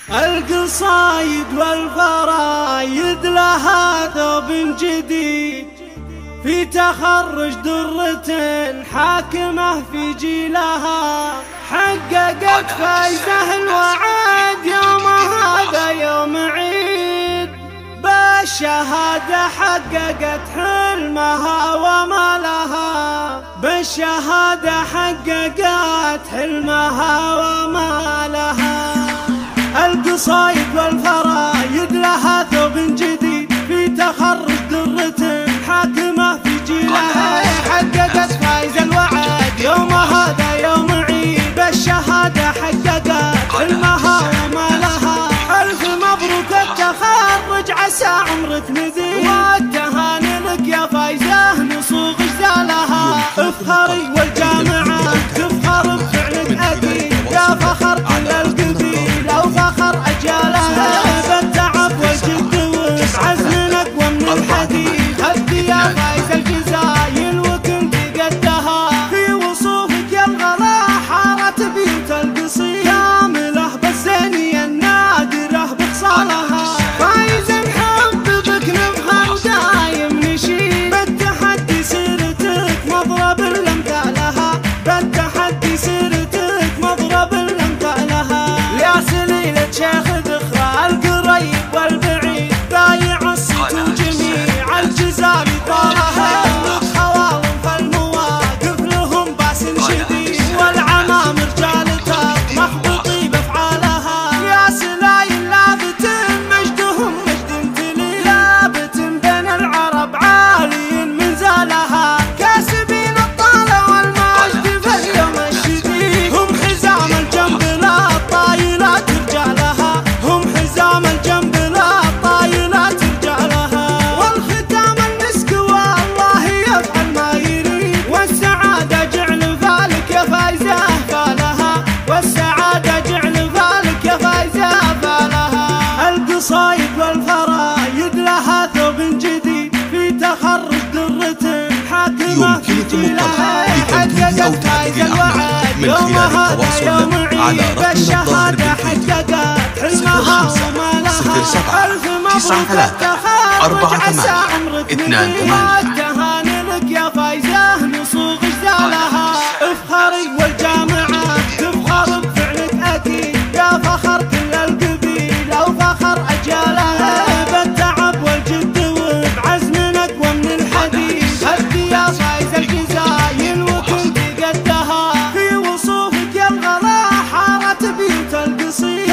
القصايد والفرايد لها ثوب جديد في تخرج درة حاكمة في جيلها، حققت فايزة الوعد يوم هذا يوم عيد، بالشهادة حققت حلمها وما لها، بالشهادة حققت حلمها وما لها. القصايد والفرايد لها ثوب جديد في تخرج درة حاكمة في جيلها، حققت فايز الوعد يوم هذا يوم عيد، بالشهادة حققت حلمها وما لها. ألف مبروك التخرج عسى عمرك نزيد، والتهاني لك يا فايزة نصوغ جزالها، افخري والجامعة تفخر بفعلك أكيد، يا فخر كل القبيلة وفخر أجيالها، بالتعب والجد وبعزم أقوى من الحديد، هدي يا فايز الجزايل وكنت قدها، في وصوفك يا الغلا حارت بيوت القصيد، كامله بالزينية النادرة بخصالها، فايز نحببك نفخر دايم نشيد، بالتحدي سيرتك مضرب لامثالها، بالتحدي سيرتك مضرب لامثالها، يا سليلة شيخ ذخرى القريب والبعيد، بايع الصيت وجميع الجزار طالها، خوالم فالمواقف لهم باس شديد، والعمام رجالتها مخبوطي بافعالها، يا سلايل لابت مجدهم مجد تلي، لابت بين العرب عالي منزالها، كاسبين الطالة والمجد في اليوم الشديد، هم حزام الجنب لا الطايلات رجالها، هم حزام الجنب لا الطايلات رجالها، والختام المسك والله يفعل ما يريد، والسعادة جعل فالك يا فايزة فالها، والسعادة جعل فالك يا فايزة فالها. القصايد والفرايد لها ثوب جديد في تخرج درة حاكمة في جيلها، حققت فايز الوعد يوم هذا يوم عيد، بالشهادة حققت حلمها وما لها. ألف مبروك التخرج عسى عمرك نزيد، والتهاني لك يا فايزة نصوغ جزالها، افخري والجامعة تفخر بفعلك أكيد، يا فخر كل القبيلة وفخر أجيالها، بالتعب والجد وبعزم أقوى من الحديد، هدي يا فايز الجزايل وكنت قدها، في وصوفك يا الغلا حارت بيوت القصيد،